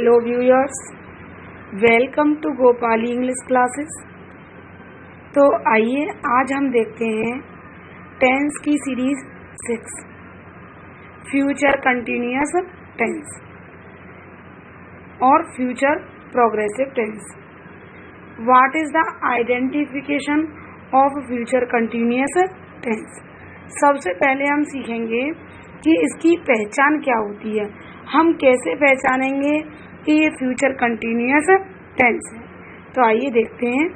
Hello viewers, welcome to Gopali English classes. तो आइए आज हम देखते हैं टेंस की सीरीज 6 फ्यूचर कंटिन्यूअस टेंस और future progressive tense. What is the identification of future continuous tense. सबसे पहले हम सीखेंगे कि इसकी पहचान क्या होती है, हम कैसे पहचानेंगे कि ये फ्यूचर कंटिन्यूअस टेंस है। तो आइए देखते हैं।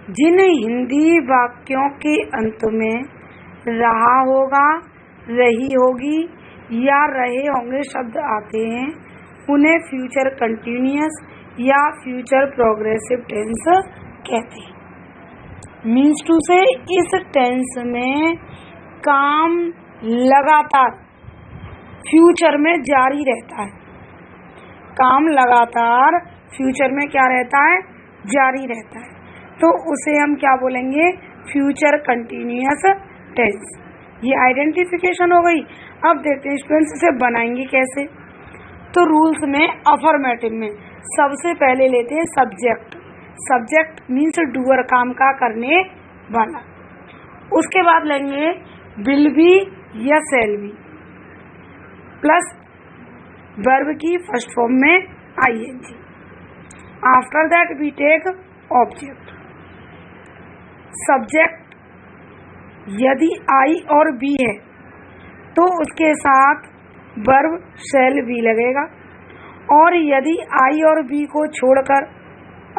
जिन हिंदी वाक्यों के अंत में रहा होगा, रही होगी या रहे होंगे शब्द आते हैं, उन्हें फ्यूचर कंटिन्यूअस या फ्यूचर प्रोग्रेसिव टेंस कहते हैं। मीन्स टू से इस टेंस में काम लगातार फ्यूचर में जारी रहता है। काम लगातार फ्यूचर में क्या रहता है, जारी रहता है। तो उसे हम क्या बोलेंगे, फ्यूचर कंटिन्यूअस टेंस। ये आइडेंटिफिकेशन हो गई। अब देखते हैं स्टूडेंट्स इसे बनाएंगे कैसे। तो रूल्स में अफर्मेटिव में सबसे पहले लेते हैं सब्जेक्ट। सब्जेक्ट मीन्स डूअर, काम का करने वाला। उसके बाद लेंगे विल बी या शैल बी प्लस वर्ब की फर्स्ट फॉर्म में ING. After that we take object. Subject यदि आई और बी है तो उसके साथ वर्ब शैल बी लगेगा, और यदि आई और बी को छोड़कर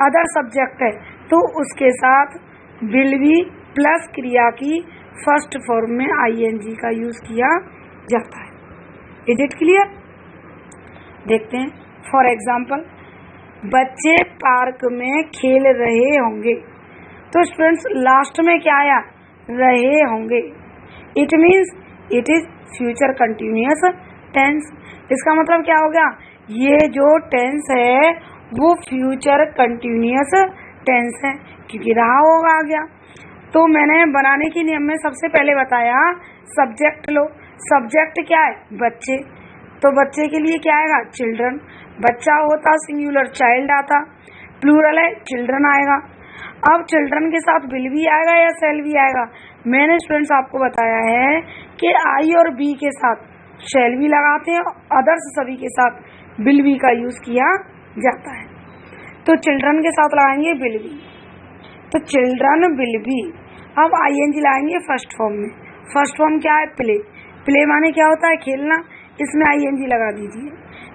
अदर सब्जेक्ट है तो उसके साथ विल बी प्लस क्रिया की फर्स्ट फॉर्म में आईएनजी का यूज किया जाता है। Is it clear? देखते हैं। फॉर एग्जाम्पल, बच्चे पार्क में खेल रहे होंगे। तो स्टूडेंट्स लास्ट में क्या आया, रहे होंगे। It means it is future continuous tense. इसका मतलब क्या हो गया, ये जो टेंस है वो फ्यूचर कंटिन्यूअस टेंस है, क्योंकि रहा होगा आ गया। तो मैंने बनाने के नियम में सबसे पहले बताया सब्जेक्ट लो। सब्जेक्ट क्या है, बच्चे। तो बच्चे के लिए क्या आएगा, चिल्ड्रन। बच्चा होता सिंगुलर, चाइल्ड आता, प्लूरल है चिल्ड्रन आएगा। अब चिल्ड्रन के साथ विल भी आएगा या शैल भी आएगा। मैंने स्टूडेंट्स आपको बताया है कि आई और बी के साथ शैल भी लगाते हैं, अदर्स सभी के साथ विल बी का यूज किया जाता है। तो चिल्ड्रन के साथ लगाएंगे विल बी, तो चिल्ड्रन विल बी। अब आईएनजी लाएंगे फर्स्ट फॉर्म में। फर्स्ट फॉर्म क्या है, प्ले। प्ले माने क्या होता है, खेलना। इसमें आईएनजी लगा दीजिए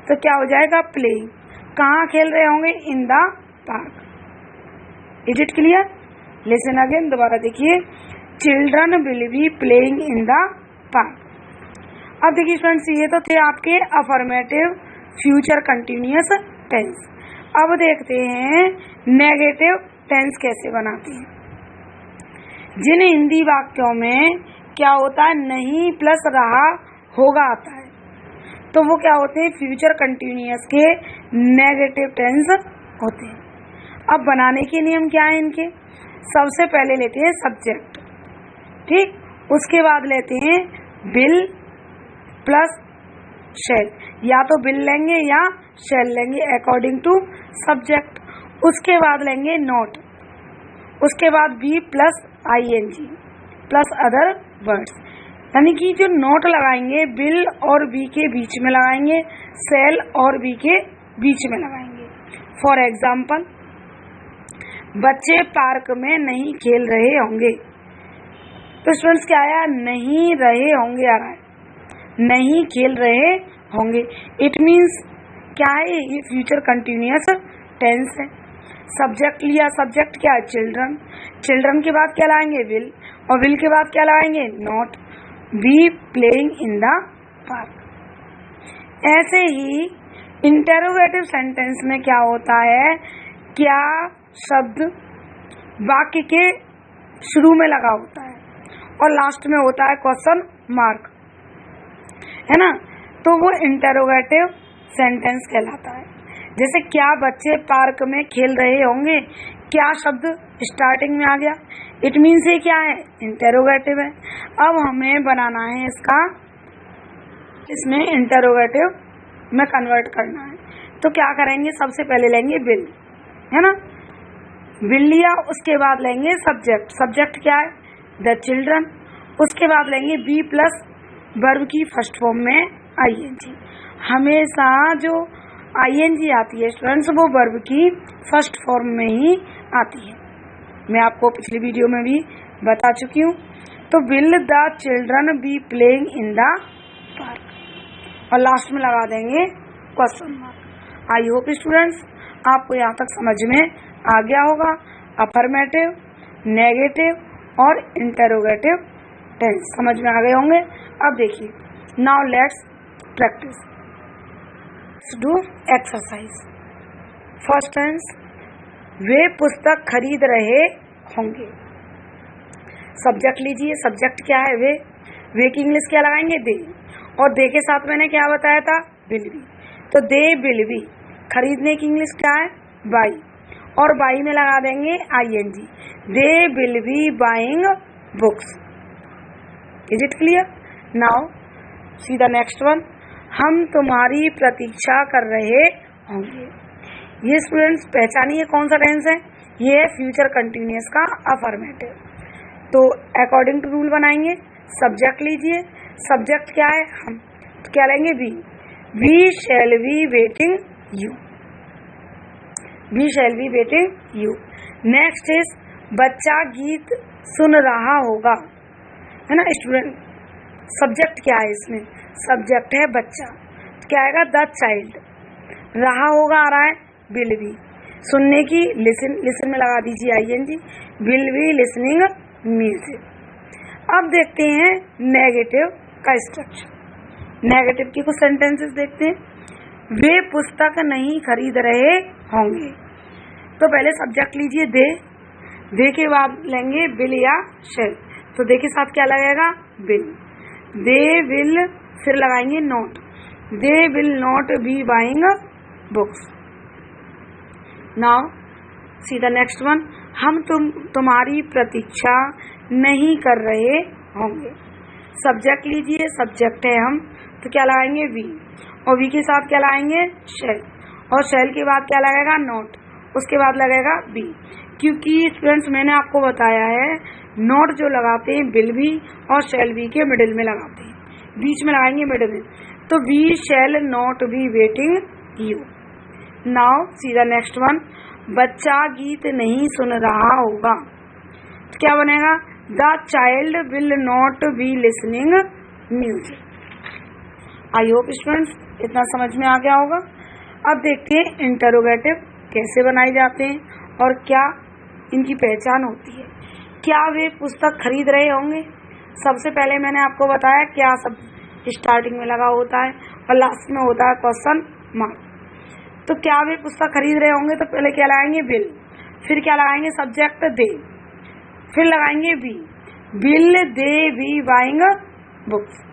तो क्या हो जाएगा, प्लेइंग। कहाँ खेल रहे होंगे, इन the park. Is it clear? Listen again, दोबारा देखिए। Children will be playing in the park. अब देखिए फ्रेंड्स, ये तो थे आपके अफर्मेटिव फ्यूचर कंटिन्यूअस टेंस। अब देखते हैं नेगेटिव टेंस कैसे बनाते हैं। जिन हिंदी वाक्यों में क्या होता है, नहीं प्लस रहा होगा आता है, तो वो क्या होते हैं, फ्यूचर कंटिन्यूअस के नेगेटिव टेंस होते हैं। अब बनाने के नियम क्या है इनके। सबसे पहले लेते हैं सब्जेक्ट, ठीक। उसके बाद लेते हैं विल प्लस शैल, या तो विल लेंगे या शैल लेंगे अकॉर्डिंग टू सब्जेक्ट। उसके बाद लेंगे नोट, उसके बाद be plus ING plus other words. यानी कि जो नोट लगाएंगे विल और बी के बीच में लगाएंगे, शैल और बी के बीच में लगाएंगे। फॉर एग्जाम्पल, बच्चे पार्क में नहीं खेल रहे होंगे। तो स्टूडेंट्स क्या आया, नहीं रहे होंगे आ रहा है, नहीं खेल रहे होंगे। इट मीन्स क्या है, ये फ्यूचर कंटिन्यूअस टेंस है। सब्जेक्ट लिया, सब्जेक्ट क्या है, चिल्ड्रन। चिल्ड्रन के बाद क्या लाएंगे, विल, और विल के बाद क्या लगाएंगे, not. B playing in the park. ऐसे ही इंटेरोगेटिव सेंटेंस में क्या होता है, क्या शब्द वाक्य के शुरू में लगा होता है और लास्ट में होता है क्वेश्चन मार्क, है ना। तो वो इंटेरोगेटिव सेंटेंस कहलाता है। जैसे क्या बच्चे पार्क में खेल रहे होंगे, क्या शब्द स्टार्टिंग में आ गया, इट मीन्स ये क्या है, इंटेरोगेटिव है। अब हमें बनाना है इसका, इसमें इंटेरोगेटिव में कन्वर्ट करना है। तो क्या करेंगे, सबसे पहले लेंगे विल, है ना, विल लिया, उसके बाद लेंगे सब्जेक्ट, सब्जेक्ट क्या है, द चिल्ड्रन, उसके बाद लेंगे बी प्लस वर्ब की फर्स्ट फॉर्म में आईएनजी। हमेशा जो आईएनजी आती है स्टूडेंट्स वो वर्ब की फर्स्ट फॉर्म में ही आती है, मैं आपको पिछली वीडियो में भी बता चुकी हूँ। तो will the children be playing in the park, और लास्ट में लगा देंगे question mark. I hope students आपको यहाँ तक समझ में आ गया होगा अफर्मेटिव, नेगेटिव और इंटरोगेटिव टेंस समझ में आ गए होंगे। अब देखिए, now let's practice, do exercise. First tense, वे पुस्तक खरीद रहे होंगे। सब्जेक्ट लीजिए, सब्जेक्ट क्या है, वे की इंग्लिश क्या लगाएंगे, दे, और दे के साथ मैंने क्या बताया था, विल बी, तो दे विल बी। खरीदने की इंग्लिश क्या है, बाई, और बाई में लगा देंगे ING, they will be buying books. Is it clear? Now see the next one, हम तुम्हारी प्रतीक्षा कर रहे होंगे। ये स्टूडेंट्स पहचानिए कौन सा टेंस है, ये है फ्यूचर कंटिन्यूअस का अफर्मेटिव। तो अकॉर्डिंग टू रूल बनाएंगे, सब्जेक्ट लीजिए, सब्जेक्ट क्या है, हम, तो क्या लेंगे, we shall be waiting you, we shall be waiting you. Next is, बच्चा गीत सुन रहा होगा, है ना स्टूडेंट, सब्जेक्ट क्या है इसमें, सब्जेक्ट है बच्चा, तो क्या आएगा, द चाइल्ड, रहा होगा आ रहा है, विल बी, सुनने की लिसन, लिसन में लगा दीजिए ING, will be listening music. अब देखते हैं नेगेटिव का स्ट्रक्चर, नेगेटिव की कुछ सेंटेंसेस देखते हैं। वे पुस्तक नहीं खरीद रहे होंगे, तो पहले सब्जेक्ट लीजिए दे के बाद लेंगे विल या शैल, तो दे के साथ क्या लगेगा, विल, दे विल, फिर लगाएंगे not, they will not B buying books. Now see the next one, हम तुम्हारी प्रतीक्षा नहीं कर रहे होंगे। सब्जेक्ट लीजिए, सब्जेक्ट है हम, तो क्या लगाएंगे, वी, और वी के साथ क्या लगाएंगे, शैल, और शैल के बाद क्या लगेगा, नॉट, उसके बाद लगेगा बी, क्योंकि स्टूडेंट्स मैंने आपको बताया है नॉट जो लगाते हैं विल बी और शैल बी के मिडिल में लगाते हैं, बीच में लगाएंगे मिडिल में, तो we shall not be waiting you. Now see the next one, बच्चा गीत नहीं सुन रहा होगा, तो क्या बनेगा, the child will not be listening music. I hope students इतना समझ में आ गया होगा। अब देखते हैं इंटरोगेटिव कैसे बनाए जाते हैं और क्या इनकी पहचान होती है। क्या वे पुस्तक खरीद रहे होंगे, सबसे पहले मैंने आपको बताया क्या सब स्टार्टिंग में लगा होता है और लास्ट में होता है क्वेश्चन मार्क। तो क्या वे पुस्तक खरीद रहे होंगे, तो पहले क्या लगाएंगे, विल, फिर क्या लगाएंगे, सब्जेक्ट दे, फिर लगाएंगे be, will they be buying books.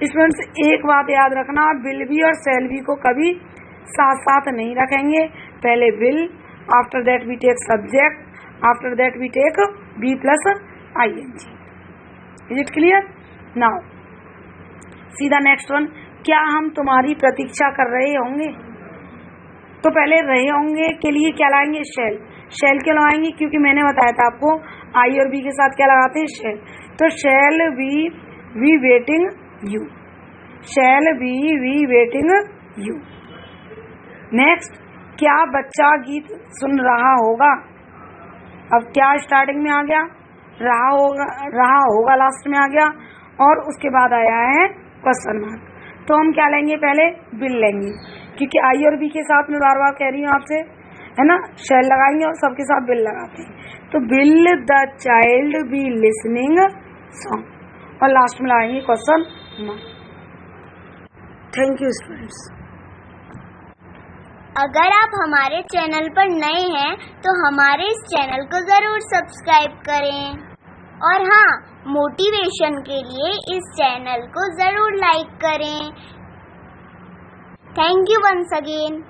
Students एक बात याद रखना, विल बी और शैल बी को कभी साथ साथ नहीं रखेंगे, पहले will, after that we take subject, after that we take be plus ING. Is it clear? Now see the next one, क्या हम तुम्हारी प्रतीक्षा कर रहे होंगे, तो पहले रहे होंगे के लिए क्या लाएंगे, शैल, शैल क्यों लगाएंगे, क्योंकि मैंने बताया था आपको आई और बी के साथ क्या लगाते हैं, शैल, तो shall we waiting you, shall we waiting you. Next, क्या बच्चा गीत सुन रहा होगा, अब क्या स्टार्टिंग में आ गया, रहा होगा लास्ट में आ गया, और उसके बाद आया है क्वेश्चन मार्क, तो हम क्या लेंगे, पहले विल लेंगे, क्योंकि आई और बी के साथ में बार बार कह रही हूँ आपसे, है ना, शैल लगाएंगे और सबके साथ विल लगाते हैं, तो will the child be listening song, और लास्ट में लगाएंगे question mark. Thank you students. अगर आप हमारे चैनल पर नए हैं तो हमारे इस चैनल को जरूर सब्सक्राइब करें, और हाँ, मोटिवेशन के लिए इस चैनल को जरूर लाइक करें। Thank you once again.